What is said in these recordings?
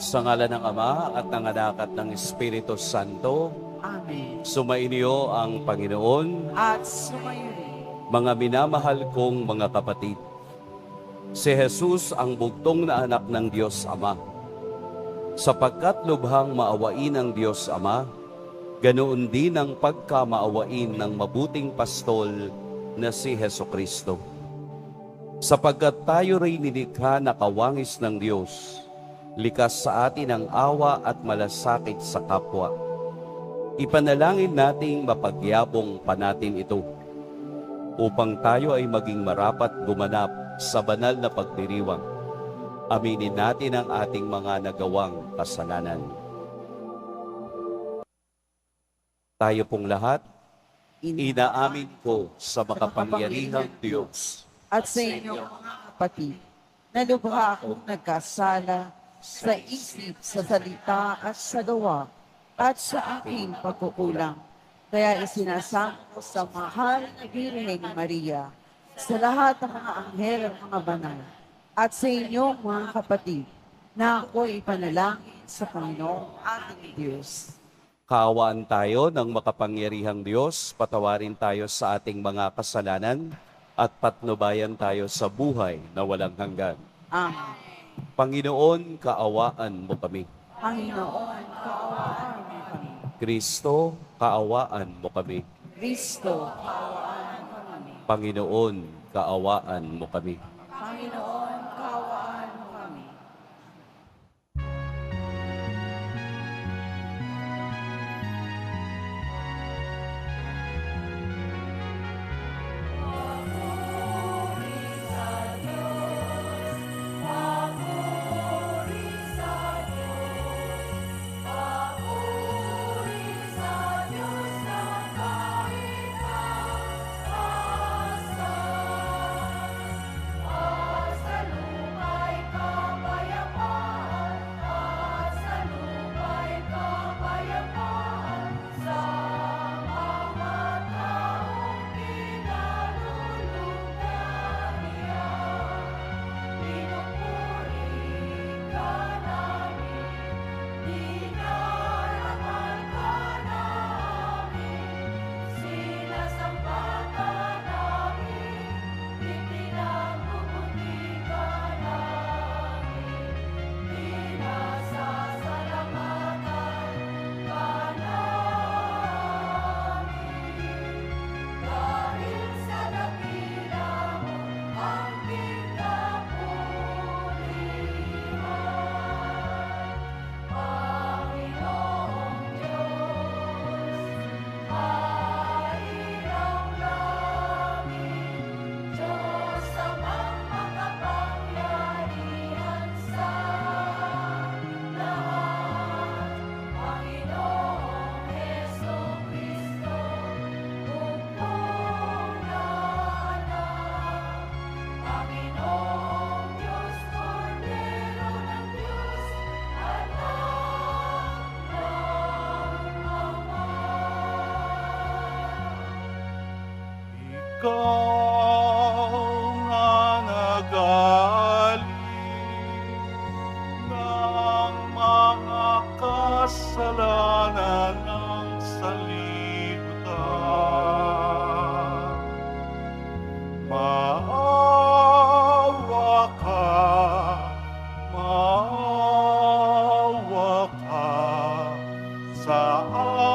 Sa ngalan ng Ama at ng Anak at ng Espiritu Santo. Amen. Sumainyo ang Panginoon. At sumayo rin. Mga minamahal kong mga kapatid, si Jesus ang bugtong na anak ng Diyos Ama. Sapagkat lubhang maawain ng Diyos Ama, ganoon din ang pagkamaawain ng mabuting pastol na si Hesukristo. Sapagkat tayo rin nilikha na kawangis ng Diyos, likas sa atin ang awa at malasakit sa kapwa. Ipanalangin nating mapagyabong pa natin ito, upang tayo ay maging marapat gumanap sa banal na pagdiriwang. Aminin natin ang ating mga nagawang kasalanan. Tayo pong lahat, inaamin ko sa makapangyarihang Diyos At sa inyong mga kapatid, na lubha akong nagkasala sa isip, sa salita at sa gawa, at sa aking pagkukulang. Kaya isinasamo ko sa mahal na Birheng Maria, sa lahat ng mga anghel at mga banal, at sa inyong mga kapatid, na ako ipanalangin sa Panginoong ating Diyos. Kaawaan tayo ng makapangyarihang Diyos, patawarin tayo sa ating mga kasalanan, at patnubayan tayo sa buhay na walang hanggan. Amen. Panginoon, kaawaan mo kami. Panginoon, kaawaan mo kami. Kristo, kaawaan mo kami. Kristo, kaawaan mo kami. Panginoon, kaawaan mo kami. Panginoon, kaawaan mo kami. Ikaw na nagaling ng mga kasalanan ng sanlibutan. Maawa ka sa amin.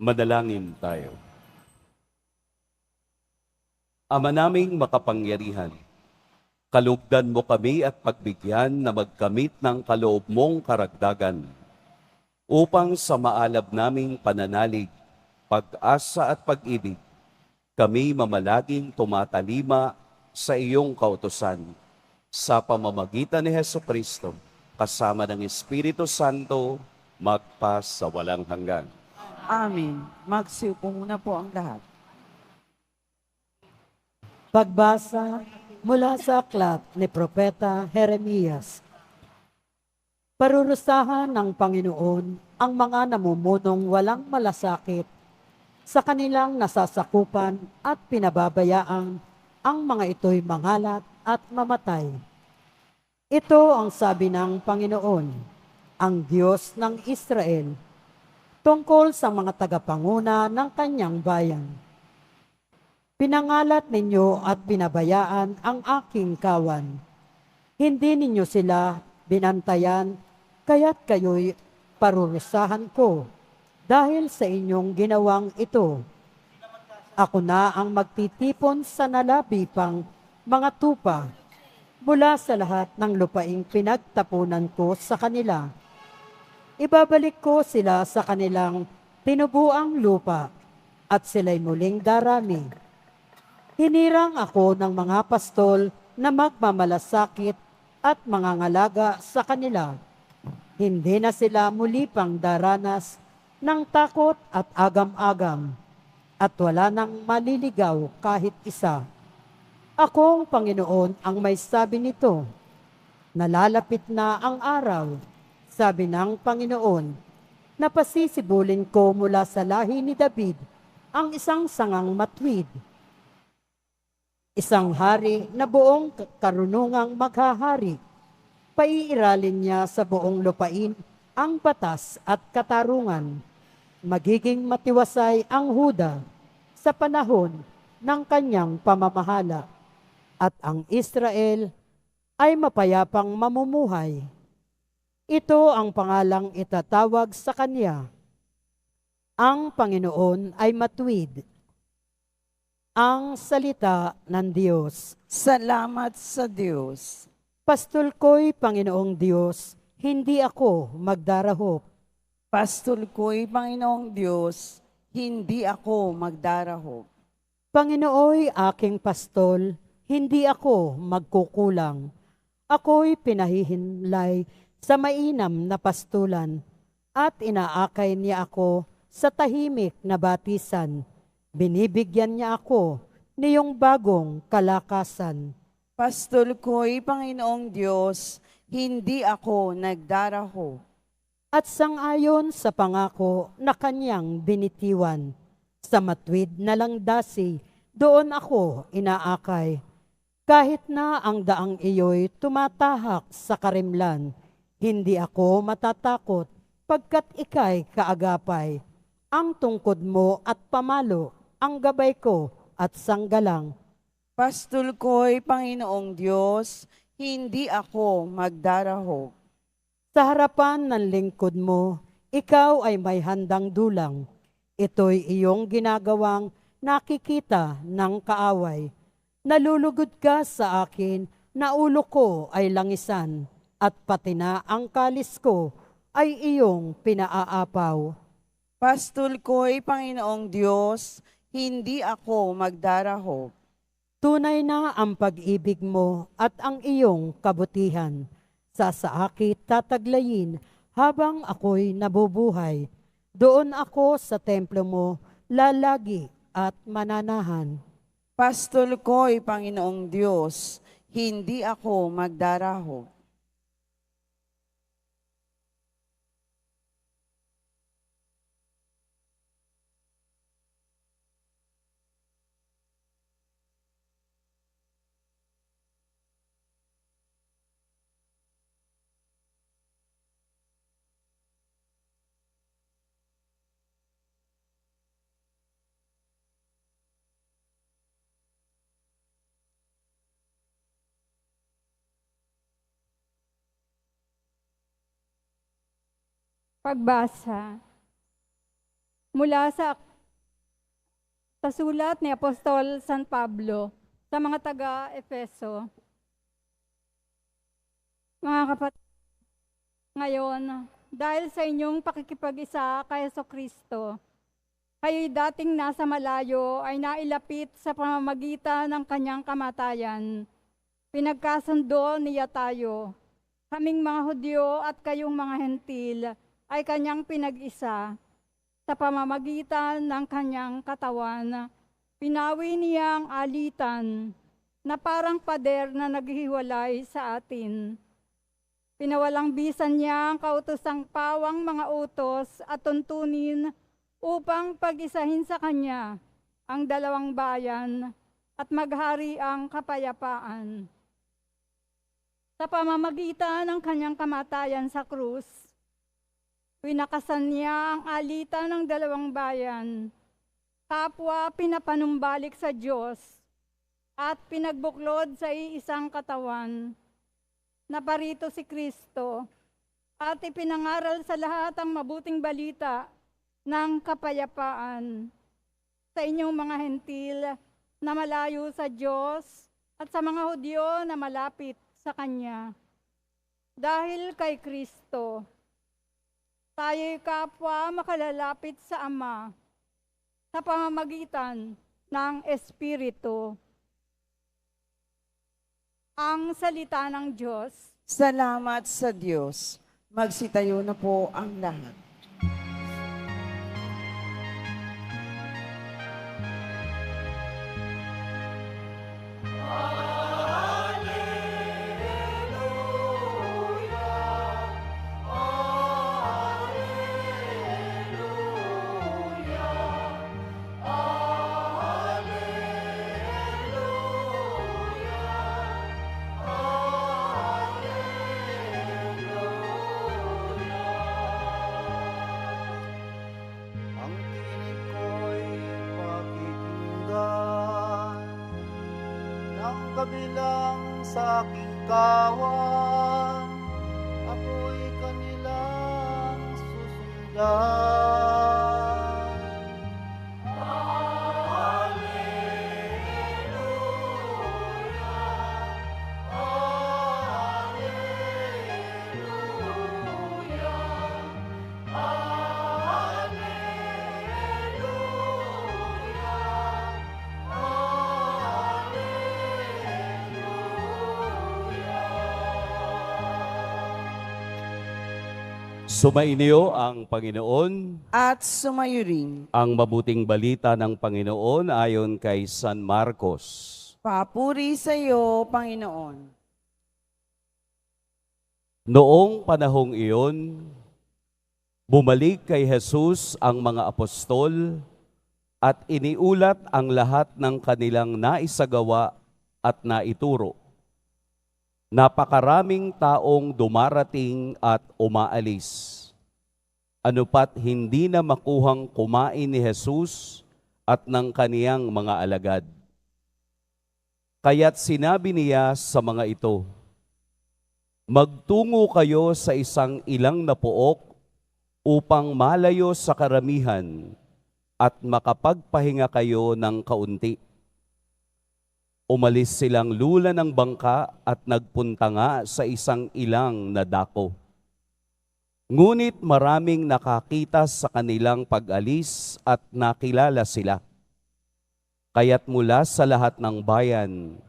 Madalangin tayo. Ama naming makapangyarihan, kalugdan mo kami at pagbigyan na magkamit ng kaloob mong karagdagan upang sa maalab naming pananalig, pag-asa at pag-ibig, kami mamalaging tumatalima sa iyong kautusan sa pamamagitan ni Hesukristo kasama ng Espiritu Santo magpa sa walang hanggan. Amen. Magsiupo muna po ang lahat. Pagbasa mula sa aklat ni Propeta Jeremias. Parurusahan ng Panginoon ang mga namumunong walang malasakit sa kanilang nasasakupan at pinababayaan ang mga ito'y mangalat at mamatay. Ito ang sabi ng Panginoon, ang Diyos ng Israel, tungkol sa mga tagapanguna ng kanyang bayan. Pinangalat ninyo at pinabayaan ang aking kawan. Hindi ninyo sila binantayan, kaya't kayo'y parurusahan ko dahil sa inyong ginawang ito. Ako na ang magtitipon sa nalabi pang mga tupa mula sa lahat ng lupaing pinagtapunan ko sa kanila. Ibabalik ko sila sa kanilang tinubuang lupa at sila'y muling darami. Hinirang ako ng mga pastol na magmamalasakit at mangangalaga sa kanila. Hindi na sila muli pang daranas ng takot at agam-agam at wala nang maliligaw kahit isa. Akong Panginoon ang may sabi nito. Nalalapit na ang araw, sabi ng Panginoon, na pasisibulin ko mula sa lahi ni David ang isang sangang matwid. Isang hari na buong karunungang maghahari. Paiiralin niya sa buong lupain ang batas at katarungan. Magiging matiwasay ang Huda sa panahon ng kanyang pamamahala. At ang Israel ay mapayapang mamumuhay. Ito ang pangalang itatawag sa kanya. Ang Panginoon ay matuwid. Ang salita ng Diyos. Salamat sa Diyos. Pastol ko'y Panginoong Diyos, hindi ako magdarahop. Pastol ko'y Panginoong Diyos, hindi ako magdarahop. Panginooy aking pastol, hindi ako magkukulang. Ako'y pinahihinlay sa mainam na pastulan at inaakay niya ako sa tahimik na batisan. Binibigyan niya ako niyong bagong kalakasan. Pastol ko'y Panginoong Diyos, hindi ako nagdaraho. At sangayon sa pangako na kanyang binitiwan, sa matwid na langdasi, doon ako inaakay. Kahit na ang daang iyo'y tumatahak sa karimlan, hindi ako matatakot pagkat ika'y kaagapay. Ang tungkod mo at pamalo, ang gabay ko at sanggalang. Pastol ko'y Panginoong Diyos, hindi ako magdaraho. Sa harapan ng lingkod mo, ikaw ay may handang dulang. Ito'y iyong ginagawang nakikita ng kaaway. Nalulugod ka sa akin na ulo ko ay langisan at pati na ang kalis ko ay iyong pinaaapaw. Pastol ko'y Panginoong Diyos, hindi ako magdaraho. Tunay na ang pag-ibig mo at ang iyong kabutihan. Sa saakit tataglayin habang ako'y nabubuhay. Doon ako sa templo mo lalagi at mananahan. Pastol ko'y Panginoong Diyos, hindi ako magdaraho. Pagbasa mula sa sulat ni Apostol San Pablo sa mga taga-Efeso. Mga kapatid, ngayon, dahil sa inyong pakikipag-isa kay Jesucristo, kayo'y dating nasa malayo ay nailapit sa pamamagitan ng kanyang kamatayan. Pinagkasundo niya tayo. Kaming mga Hudyo at kayong mga Hentil ay kanyang pinag-isa. Sa pamamagitan ng kanyang katawan, pinawi niyang alitan na parang pader na naghihiwalay sa atin. Pinawalang bisan niya ang kautosang pawang mga utos at tuntunin upang pag-isahin sa kanya ang dalawang bayan at maghari ang kapayapaan. Sa pamamagitan ng kanyang kamatayan sa krus, pinakasan niya ang alitan ng dalawang bayan, kapwa pinapanumbalik sa Diyos at pinagbuklod sa iisang katawan. Naparito si Kristo at ipinangaral sa lahat ang mabuting balita ng kapayapaan sa inyong mga Hentil na malayo sa Diyos at sa mga Hudyo na malapit sa Kanya. Dahil kay Kristo, tayo'y kapwa makalalapit sa Ama sa pamamagitan ng Espiritu. Ang salita ng Diyos. Salamat sa Diyos. Magsitayo na po ang lahat. Ang tinig ko'y pakikinggan ng kabilang sa aking kawan. Ako'y kanilang susundan. Sumainyo ang Panginoon. At sumayo rin. Ang mabuting balita ng Panginoon ayon kay San Marcos. Papuri sa iyo, Panginoon. Noong panahong iyon, bumalik kay Jesus ang mga apostol at iniulat ang lahat ng kanilang naisagawa at naituro. Napakaraming taong dumarating at umaalis. Ano pat hindi na makuhang kumain ni Jesus at ng kaniyang mga alagad. Kaya't sinabi niya sa mga ito, magtungo kayo sa isang ilang na pook upang malayo sa karamihan at makapagpahinga kayo ng kaunti. Umalis silang lula ng bangka at nagpunta nga sa isang ilang na dako. Ngunit maraming nakakita sa kanilang pag-alis at nakilala sila. Kaya't mula sa lahat ng bayan,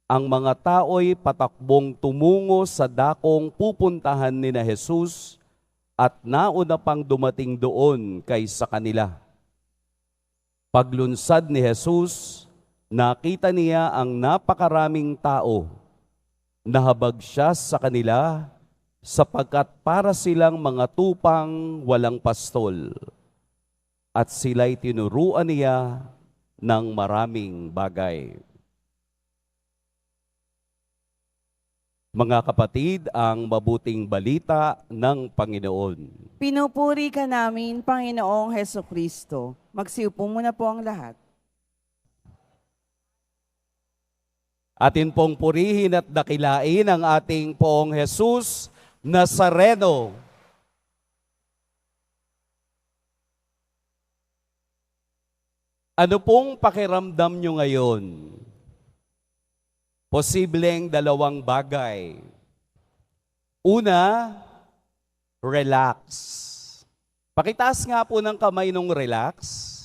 ang mga tao'y patakbong tumungo sa dakong pupuntahan ni na Jesus at nauna pang dumating doon kaysa kanila. Paglunsad ni Jesus, nakita niya ang napakaraming tao. Nahabag siya sa kanila sapagkat para silang mga tupang walang pastol. At sila'y tinuruan niya ng maraming bagay. Mga kapatid, ang mabuting balita ng Panginoon. Pinupuri ka namin, Panginoong Hesukristo. Magsiupo muna po ang lahat. Atin pong purihin at dakilain ang ating Poong Jesus Nazareno. Ano pong pakiramdam nyo ngayon? Posibleng dalawang bagay. Una, relax. Pakitaas nga po ng kamay nung relax.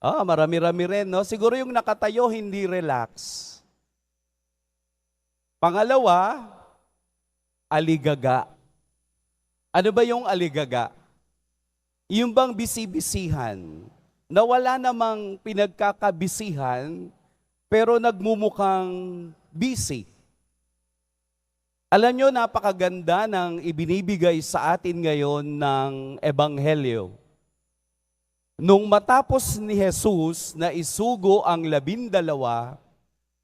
Marami-rami rin, no? Siguro yung nakatayo, hindi relax. Pangalawa, aligaga. Ano ba yung aligaga? Yung bang bisi-bisihan, na wala namang pinagkakabisihan, pero nagmumukhang busy. Alam nyo, napakaganda ng ibinibigay sa atin ngayon ng Ebanghelyo. Nung matapos ni Jesus na isugo ang 12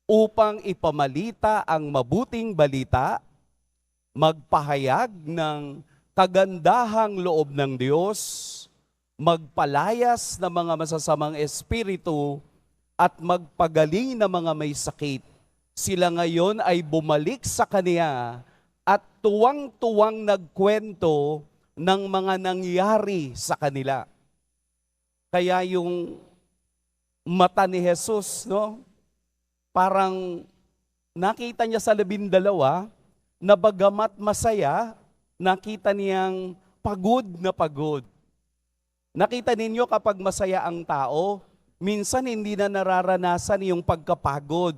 upang ipamalita ang mabuting balita, magpahayag ng kagandahang loob ng Diyos, magpalayas ng mga masasamang espiritu, at magpagaling ng mga may sakit. Sila ngayon ay bumalik sa Kanya at tuwang-tuwang nagkwento ng mga nangyari sa kanila. Kaya yung mata ni Jesus, no? Parang nakita niya sa 12 na bagamat masaya, nakita niyang pagod na pagod. Nakita ninyo kapag masaya ang tao, minsan hindi na nararanasan yung pagkapagod.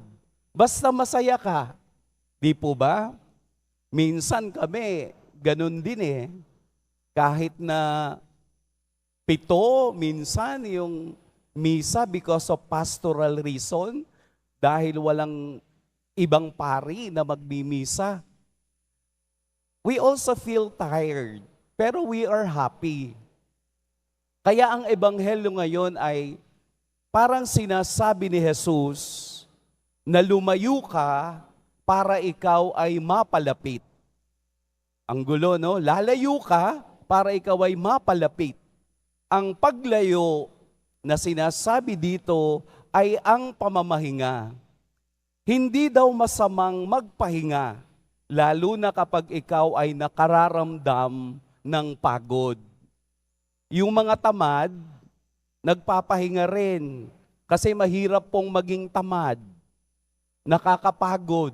Basta masaya ka. Di po ba? Minsan kami, ganun din eh. Kahit na 7, minsan yung misa because of pastoral reason, dahil walang ibang pari na magmimisa. We also feel tired, pero we are happy. Kaya ang ebanghelyo ngayon ay parang sinasabi ni Jesus na lumayo ka para ikaw ay mapalapit. Ang gulo, no? Lalayo ka para ikaw ay mapalapit. Ang paglayo na sinasabi dito ay ang pamamahinga. Hindi daw masamang magpahinga, lalo na kapag ikaw ay nakararamdam ng pagod. Yung mga tamad, nagpapahinga rin kasi mahirap pong maging tamad. Nakakapagod.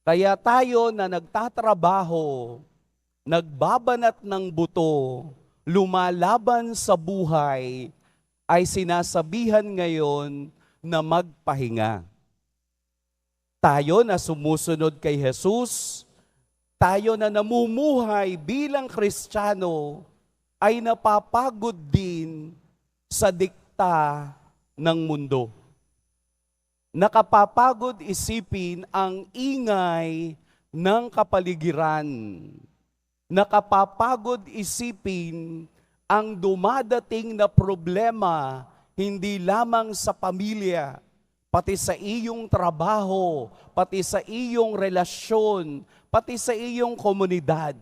Kaya tayo na nagtatrabaho, nagbabanat ng buto, lumalaban sa buhay, ay sinasabihan ngayon na magpahinga. Tayo na sumusunod kay Jesus, tayo na namumuhay bilang Kristiyano, ay napapagod din sa dikta ng mundo. Nakapapagod isipin ang ingay ng kapaligiran. Nakapapagod isipin ang dumadating na problema hindi lamang sa pamilya, pati sa iyong trabaho, pati sa iyong relasyon, pati sa iyong komunidad.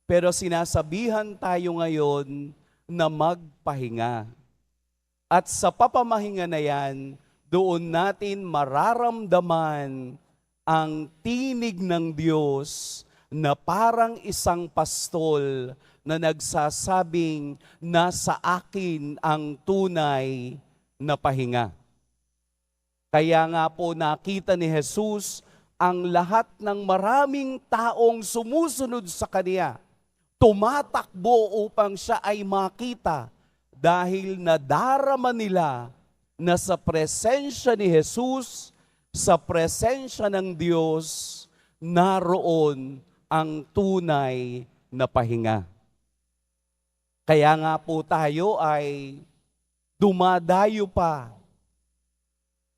Pero sinasabihan tayo ngayon na magpahinga. At sa papamahinga na yan, doon natin mararamdaman ang tinig ng Diyos na parang isang pastol na nagsasabing, nasa akin ang tunay na pahinga. Kaya nga po nakita ni Jesus ang lahat ng maraming taong sumusunod sa Kanya, tumatakbo upang siya ay makita dahil nadarama nila na sa presensya ni Jesus, sa presensya ng Diyos, naroon ang tunay na pahinga. Kaya nga po tayo ay dumadayo pa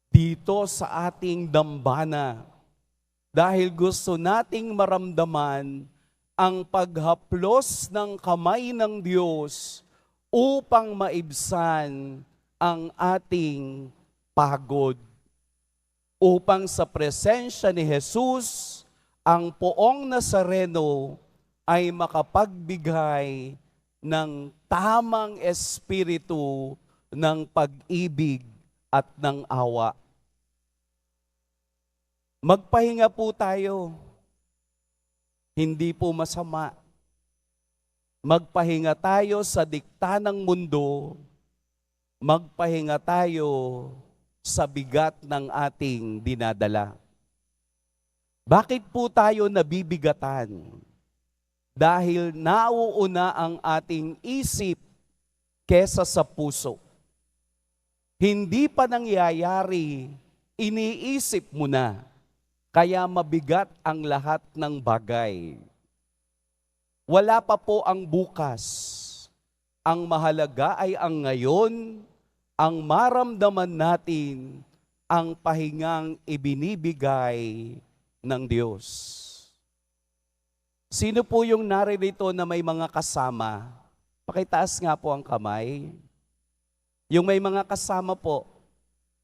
dito sa ating dambana dahil gusto nating maramdaman ang paghaplos ng kamay ng Diyos upang maibsan ang ating pagod. Upang sa presensya ni Jesus, ang poong Nazareno ay makapagbigay ng tamang espiritu ng pag-ibig at ng awa. Magpahinga po tayo. Hindi po masama. Magpahinga tayo sa dikta ng mundo. magpahinga tayo sa bigat ng ating dinadala. Bakit po tayo nabibigatan? Dahil nauuna ang ating isip kesa sa puso. Hindi pa nangyayari, iniisip mo na. Kaya mabigat ang lahat ng bagay. Wala pa po ang bukas. Ang mahalaga ay ang ngayon, ang maramdaman natin, ang pahingang ibinibigay ng Diyos. Sino po yung naririto na may mga kasama? Pakitaas nga po ang kamay. Yung may mga kasama po.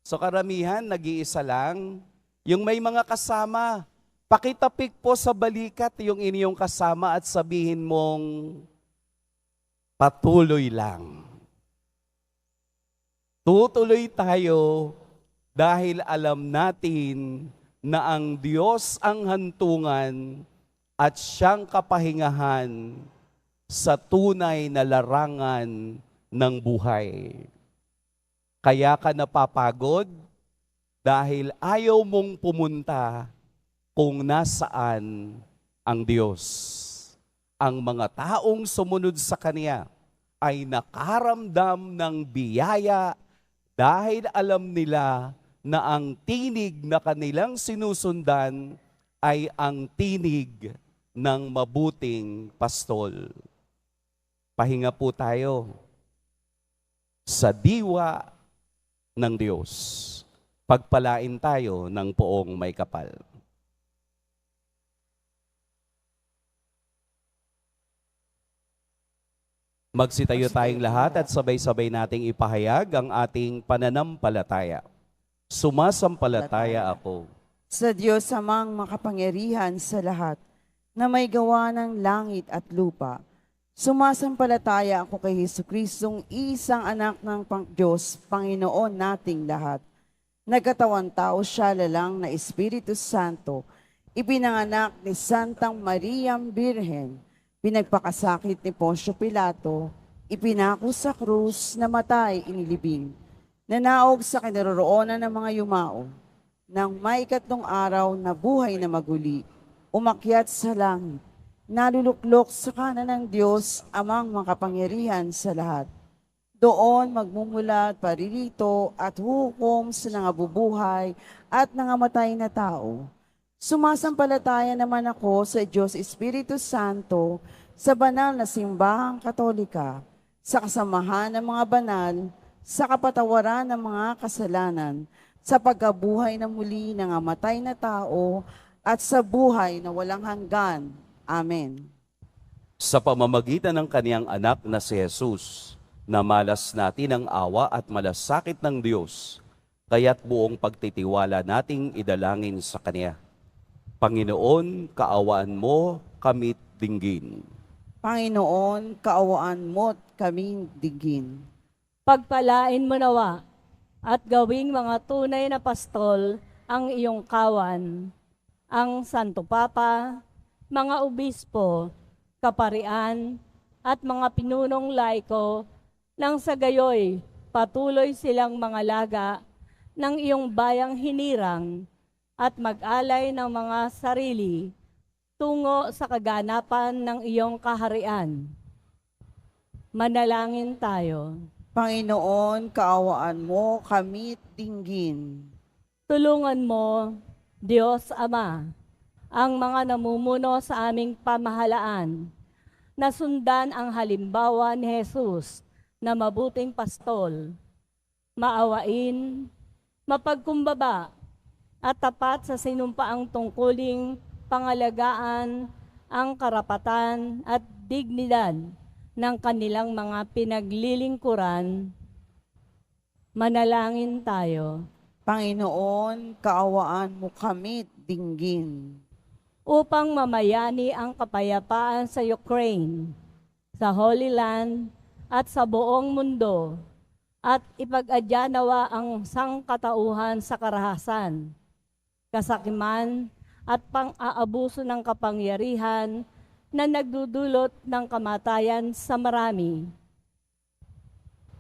So karamihan, nag-iisa lang. Yung may mga kasama, pakitapik po sa balikat yung inyong kasama at sabihin mong patuloy lang. Tutuloy tayo dahil alam natin na ang Diyos ang hantungan at siyang kapahingahan sa tunay na larangan ng buhay. Kaya ka napapagod dahil ayaw mong pumunta kung nasaan ang Diyos. Ang mga taong sumunod sa Kanya ay nakaramdam ng biyaya dahil alam nila na ang tinig na kanilang sinusundan ay ang tinig ng mabuting pastol. Pahinga po tayo sa diwa ng Diyos. Pagpalain tayo ng poong may kapal. Magsitayo tayong lahat at sabay-sabay nating ipahayag ang ating pananampalataya. Sumasampalataya ako Sa Diyos amang makapangyarihan sa lahat, na may gawa ng langit at lupa. Sumasampalataya ako kay Jesucristong isang anak ng Diyos, Panginoon nating lahat. Nagkatawan tao siya lalang na Espiritu Santo, ipinanganak ni Santang Mariam Birhen, pinagpakasakit ni Poncio Pilato, ipinako sa krus, namatay, inilibing, nanaog sa kinaroroonan ng mga yumao, nang may ikatlong araw na buhay na maguli, umakyat sa langit, naluluklok sa kanan ng Diyos, amang makapangyarihan sa lahat. Doon magmumula at paririto at hukom sa nangabubuhay at nangamatay na tao. Sumasampalataya naman ako sa Diyos Espiritu Santo, sa banal na simbahang katolika, sa kasamahan ng mga banal, sa kapatawaran ng mga kasalanan, sa pagkabuhay na muli ng amatay na tao, at sa buhay na walang hanggan. Amen. sa pamamagitan ng kaniyang anak na si Jesus, na malas natin ang awa at malasakit ng Diyos, kaya't buong pagtitiwala nating idalangin sa Kaniya. Panginoon, kaawaan mo kami dinggin. Panginoon, kaawaan mo't kaming digin. Pagpalain mo nawa at gawing mga tunay na pastol ang iyong kawan, ang Santo Papa, mga obispo, kaparian, at mga pinunong laiko, nang sa gayoy patuloy silang mga laga ng iyong bayang hinirang at mag-alay ng mga sarili tungo sa kaganapan ng iyong kaharian. Manalangin tayo. Panginoon, kaawaan mo kami dinggin. Tulungan mo, Diyos Ama, ang mga namumuno sa aming pamahalaan na sundan ang halimbawa ni Jesus na mabuting pastol, maawain, mapagkumbaba, at tapat sa sinumpaang tungkuling pangalagaan ang karapatan at dignidad ng kanilang mga pinaglilingkuran. Manalangin tayo. Panginoon, kaawaan mo kami dinggin. Upang mamayani ang kapayapaan sa Ukraine, sa Holy Land, at sa buong mundo, at ipag-adya nawa ang sangkatauhan sa karahasan, kasakiman, at pang-aabuso ng kapangyarihan na nagdudulot ng kamatayan sa marami.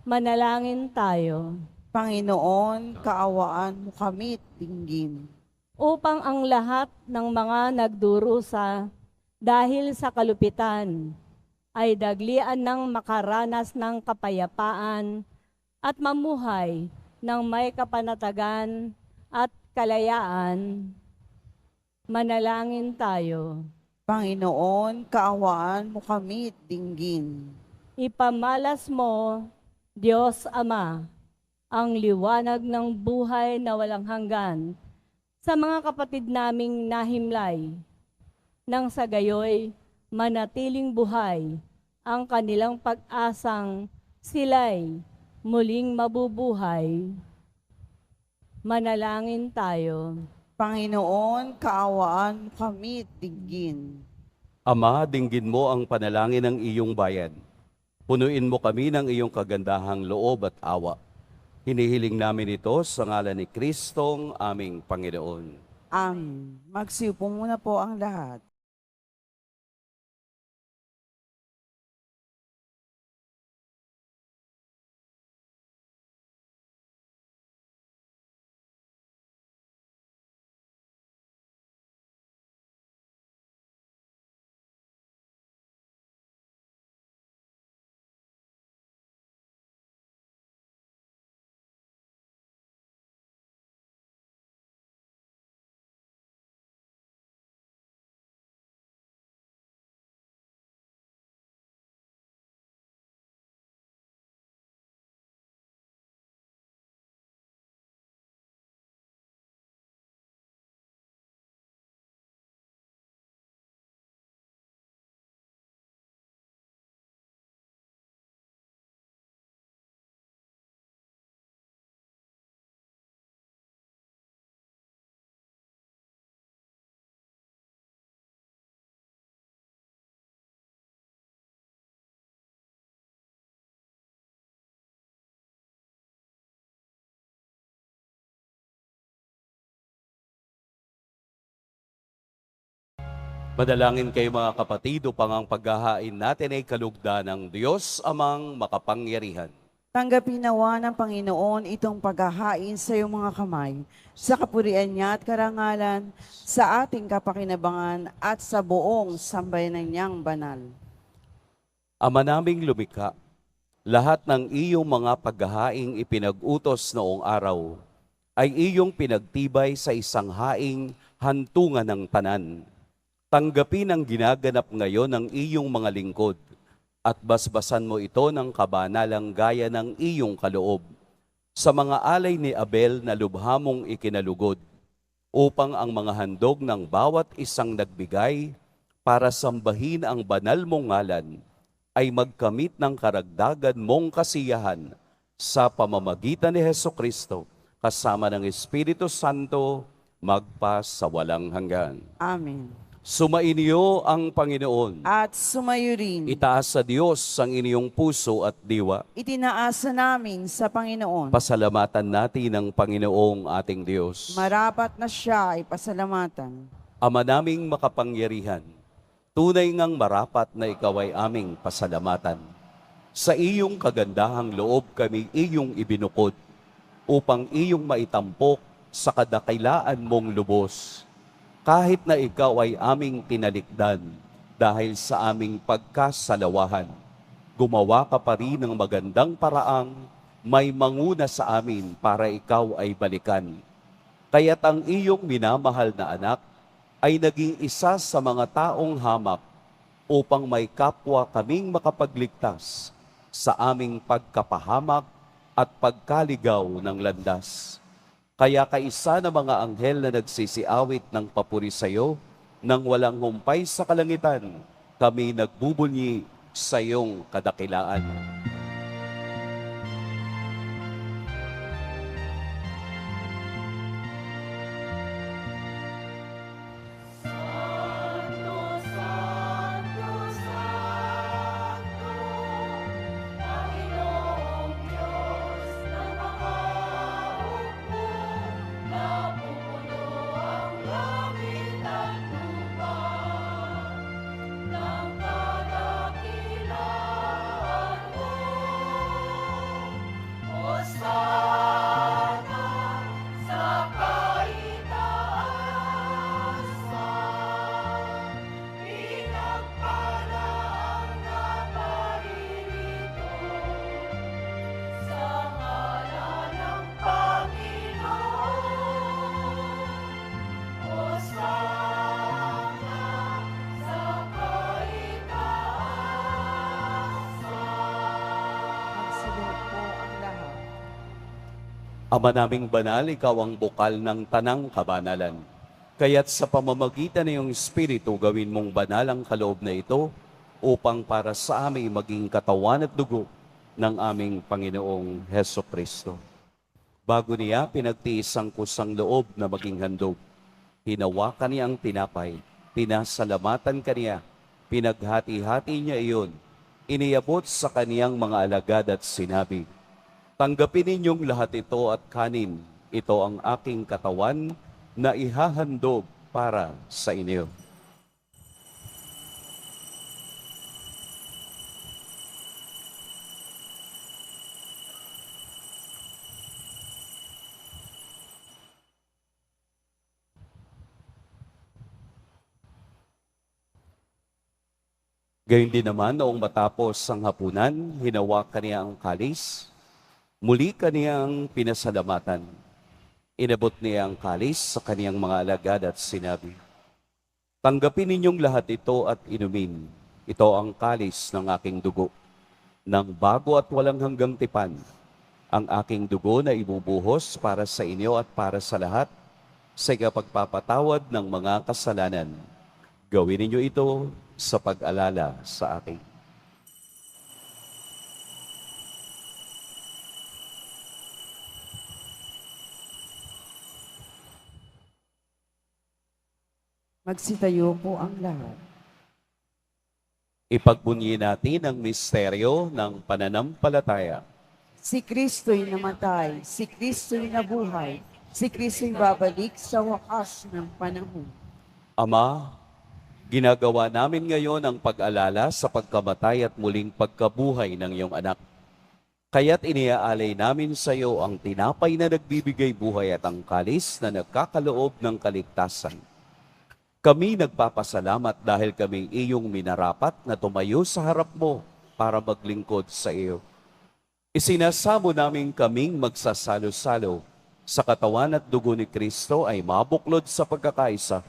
Manalangin tayo. Panginoon, kaawaan mo kami at dinggin. Upang ang lahat ng mga nagdurusa dahil sa kalupitan ay daglian ng makaranas ng kapayapaan at mamuhay ng may kapanatagan at kalayaan. Manalangin tayo. Panginoon, kaawaan mo kami at dinggin. Ipamalas mo, Diyos Ama, ang liwanag ng buhay na walang hanggan sa mga kapatid naming nahimlay, nang sa gayoy manatiling buhay ang kanilang pag-asang sila'y muling mabubuhay. Manalangin tayo. Panginoon, kaawaan mo kami at dinggin. Ama, dinggin mo ang panalangin ng iyong bayan. Punuin mo kami ng iyong kagandahang loob at awa. Hinihiling namin ito sa ngalan ni Kristong aming Panginoon. Amen. Magsiupo muna po ang lahat. Madalangin kayo mga kapatid upang ang paghahain natin ay kalugdan ng Diyos amang makapangyarihan. Tanggapin nawa ng Panginoon itong paghahain sa iyong mga kamay, sa kapurian niya at karangalan, sa ating kapakinabangan at sa buong sambayanan niyang banal. Ama naming lumikha, lahat ng iyong mga paghahaing ipinag-utos noong araw ay iyong pinagtibay sa isang haing hantungan ng tanan. Tanggapin ang ginaganap ngayon ng iyong mga lingkod at basbasan mo ito ng kabanalang gaya ng iyong kaloob sa mga alay ni Abel na lubhamong ikinalugod upang ang mga handog ng bawat isang nagbigay para sambahin ang banal mong ngalan ay magkamit ng karagdagan mong kasiyahan sa pamamagitan ni Hesukristo kasama ng Espiritu Santo magpa sa walang hanggan. Amen. Sumainyo ang Panginoon. At sumayo rin, Itaas sa Diyos ang inyong puso at diwa. itinaasa namin sa Panginoon. Pasalamatan natin ang Panginoong ating Diyos. Marapat na siya ay pasalamatan. Ama naming makapangyarihan, tunay ngang marapat na ikaw ay aming pasalamatan. Sa iyong kagandahang loob kami iyong ibinukod upang iyong maitampok sa kadakilaan mong lubos. Kahit na ikaw ay aming tinalikdan dahil sa aming pagkasalawahan, gumawa ka pa rin ng magandang paraang may manguna sa amin para ikaw ay balikan. Kaya't ang iyong minamahal na anak ay naging isa sa mga taong hamak upang may kapwa kaming makapagligtas sa aming pagkapahamak at pagkaligaw ng landas. Kaya kaisa na mga anghel na nagsisiawit ng papuri sa iyo, nang walang humpay sa kalangitan, kami nagbubunyi sa iyong kadakilaan. Ama naming banal, ikaw ang bukal ng tanang kabanalan. Kaya't sa pamamagitan ng iyong Espiritu, gawin mong banal ang kaloob na ito upang para sa amin maging katawan at dugo ng aming Panginoong Heso Kristo. Bago niya pinagtiis ang kusang loob na maging handog, hinawakan niya ang tinapay, pinasalamatan kaniya, pinaghati-hati niya iyon, iniabot sa kaniyang mga alagad at sinabi, "Tanggapin ninyong lahat ito at kanin, ito ang aking katawan na ihahandog para sa inyo." Gayun din naman, noong matapos ang hapunan, hinawakan niya ang kalis, muli kaniyang pinasalamatan. Inabot niya ang kalis sa kaniyang mga alagad at sinabi, "Tanggapin ninyong lahat ito at inumin. Ito ang kalis ng aking dugo, ng bago at walang hanggang tipan. Ang aking dugo na ibubuhos para sa inyo at para sa lahat sa ikapagpapatawad ng mga kasalanan. Gawin ninyo ito sa pag-alala sa akin." Magsitayo po ang lahat. Ipagbunyi natin ang misteryo ng pananampalataya. Si Kristo'y namatay, si Kristo'y nabuhay, si Kristo'y babalik sa wakas ng panahon. Ama, ginagawa namin ngayon ang pag-alala sa pagkamatay at muling pagkabuhay ng iyong anak. Kaya't iniaalay namin sa iyo ang tinapay na nagbibigay buhay at ang kalis na nagkakaloob ng kaligtasan. Kami nagpapasalamat dahil kami iyong minarapat na tumayo sa harap mo para maglingkod sa iyo. Isinasamo namin kaming magsasalo-salo sa katawan at dugo ni Kristo ay mabuklod sa pagkakaisa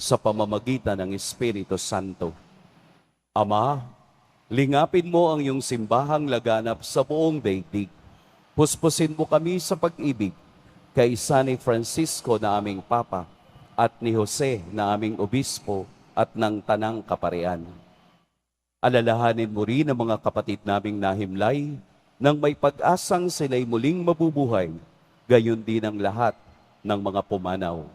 sa pamamagitan ng Espiritu Santo. Ama, lingapin mo ang iyong simbahang laganap sa buong daigdig. Puspusin mo kami sa pag-ibig kay San Francisco na aming Papa at ni Jose na aming Obispo at ng Tanang Kaparian. Alalahanin mo rin ang mga kapatid naming nahimlay nang may pag-asang sila'y muling mabubuhay, gayon din ang lahat ng mga pumanaw.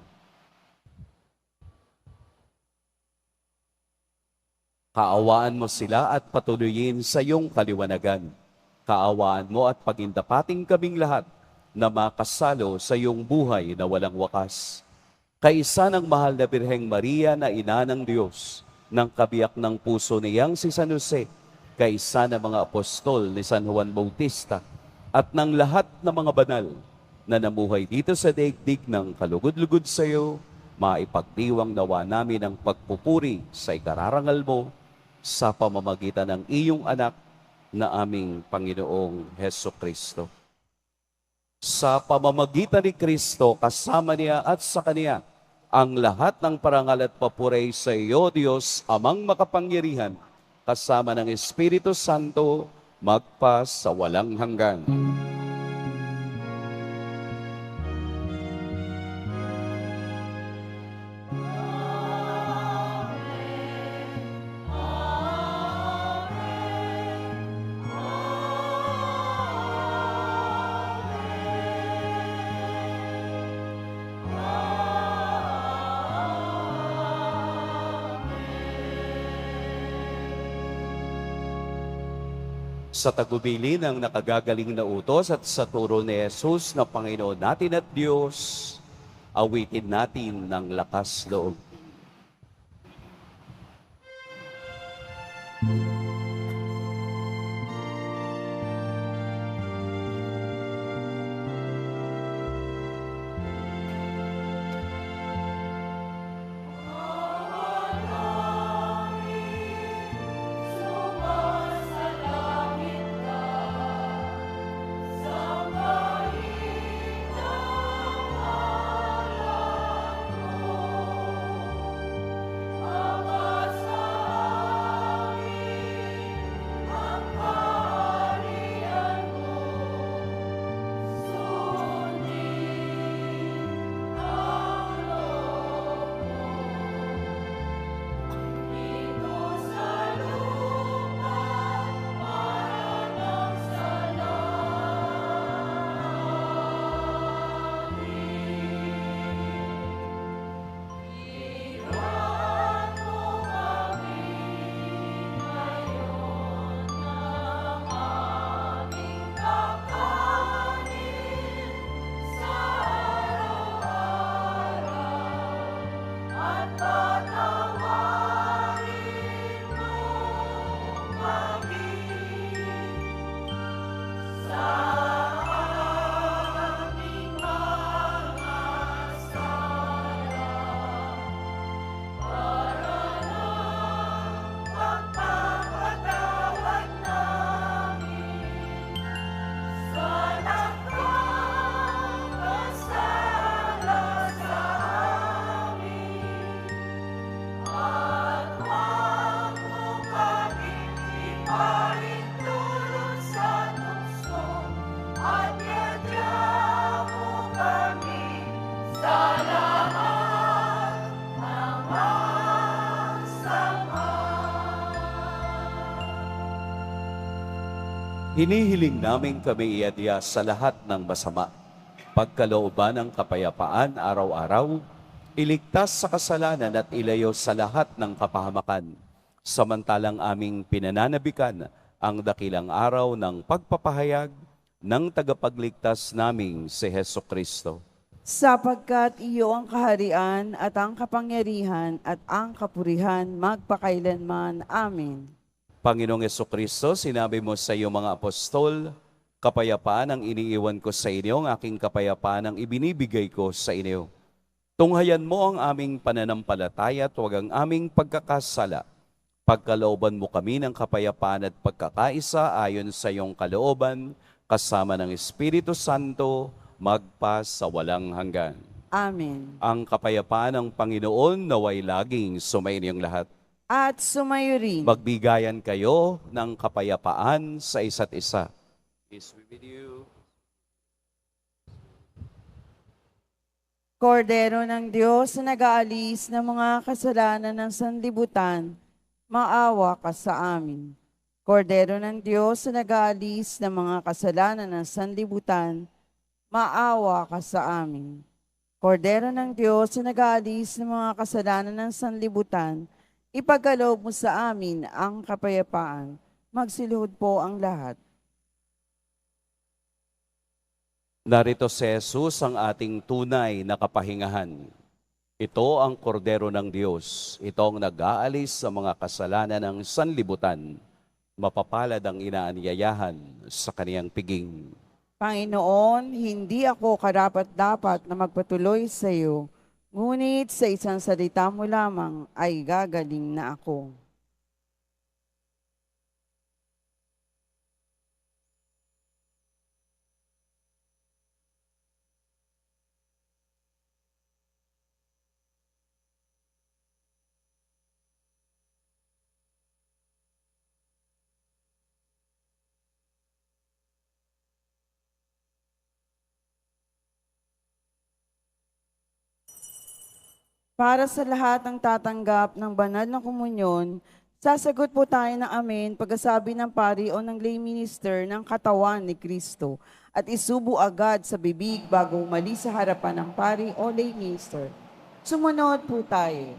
Kaawaan mo sila at patuloyin sa iyong kaliwanagan. Kaawaan mo at pagindapating kaming lahat na makasalo sa iyong buhay na walang wakas. Kaisa ng mahal na Birheng Maria na ina ng Diyos, ng kabiyak ng puso niyang si San Jose, kaisa ng mga apostol ni San Juan Bautista, at ng lahat ng mga banal na namuhay dito sa daigdig ng kalugod-lugod sa iyo, maipagdiwang nawa namin ang pagpupuri sa ikararangal mo sa pamamagitan ng iyong anak na aming Panginoong Heso Kristo. Sa pamamagitan ni Kristo, kasama niya at sa Kaniya, ang lahat ng parangal at papuri sa iyo, Diyos, Amang makapangyarihan, kasama ng Espiritu Santo, magpa sa walang hanggan. Sa tagubili ng nakagagaling na utos at sa turo ni Jesus na Panginoon natin at Diyos, awitin natin ng lakas loob. Hinihiling namin kami iadya sa lahat ng masama, pagkalooban ng kapayapaan araw-araw, iligtas sa kasalanan at ilayo sa lahat ng kapahamakan, samantalang aming pinananabikan ang dakilang araw ng pagpapahayag ng tagapagligtas naming si Heso Kristo. Sapagkat iyo ang kaharian at ang kapangyarihan at ang kapurihan magpakailanman. Amen. Panginoong Jesucristo, sinabi mo sa iyo mga apostol, kapayapaan ang iniiwan ko sa inyo, ang aking kapayapaan ang ibinibigay ko sa inyo. Tunghayan mo ang aming pananampalataya at huwag ang aming pagkakasala. Pagkalooban mo kami ng kapayapaan at pagkakaisa ayon sa iyong kalooban, kasama ng Espiritu Santo, magpa sa walang hanggan. Amen. Ang kapayapaan ng Panginoon naway laging sumainyong lahat. At sumayo rin. Magbigayan kayo ng kapayapaan sa isa't isa. Peace be with you. Kordero ng Diyos na nag-aalis ng mga kasalanan ng sanlibutan, maawa ka sa amin. Kordero ng Diyos na nag-aalis ng mga kasalanan ng sanlibutan, maawa ka sa amin. Kordero ng Diyos na nag-aalis ng mga kasalanan ng sanlibutan, ipagkaloob mo sa amin ang kapayapaan. Magsiluhod po ang lahat. Narito si Jesus ang ating tunay na kapahingahan. Ito ang kordero ng Diyos. Ito ang nag-aalis sa mga kasalanan ng sanlibutan. Mapapalad ang inaanyayahan sa kaniyang piging. Panginoon, hindi ako karapat-dapat na magpatuloy sa iyo, ngunit sa isang salita mo lamang ay gagaling na ako. Para sa lahat ng tatanggap ng banal na komunyon, sasagot po tayo ng amen pagkasabi ng pari o ng lay minister ng katawan ni Kristo at isubo agad sa bibig bago umalis sa harapan ng pari o lay minister. Sumunod po tayo.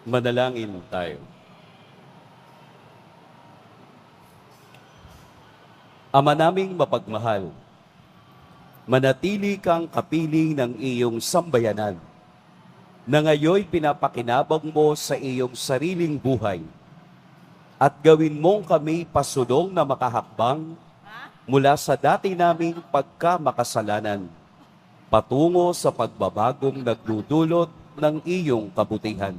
Manalangin tayo. Ama naming mapagmahal, manatili kang kapiling ng iyong sambayanan na ngayon pinapakinabang mo sa iyong sariling buhay at gawin mong kami pasulong na makahakbang mula sa dati naming pagkamakasalanan patungo sa pagbabagong nagdudulot ng iyong kabutihan.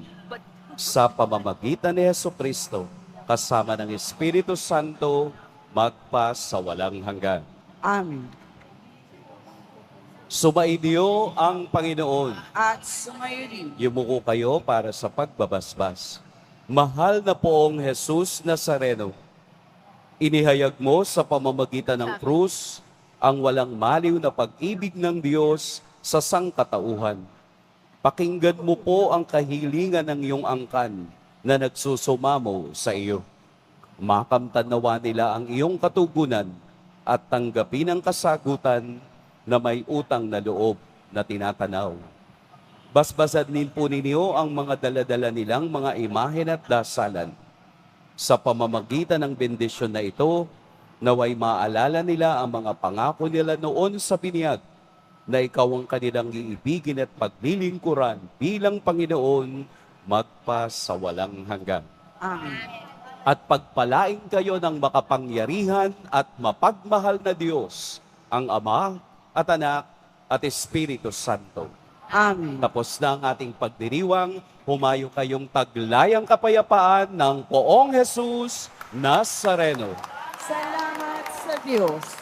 Sa pamamagitan ni Jesucristo, kasama ng Espiritu Santo, magpa sa walang hanggan. Amen. Sumainyo ang Panginoon. At sumayo rin. Yumuko kayo para sa pagbabasbas. Mahal na poong Jesus Nazareno, inihayag mo sa pamamagitan ng krus ang walang maliw na pag-ibig ng Diyos sa sangkatauhan. Pakinggan mo po ang kahilingan ng iyong angkan na nagsusumamo sa iyo. Makamtan nawa nila ang iyong katugunan at tanggapin ang kasagutan na may utang na loob na tinatanaw. Basbasan din po ninyo ang mga daladala nilang mga imahen at dasalan. Sa pamamagitan ng bendisyon na ito, naway maalala nila ang mga pangako nila noon sa binyag na ikaw ang kanilang iibigin at paglilingkuran bilang Panginoon magpa sa walang hanggan. Amen. At pagpalain kayo ng makapangyarihan at mapagmahal na Diyos, ang Ama at Anak at Espiritu Santo. Amen. Tapos na ang ating pagdiriwang, humayo kayong taglayang kapayapaan ng poong Jesus Nazareno. Salamat sa Diyos.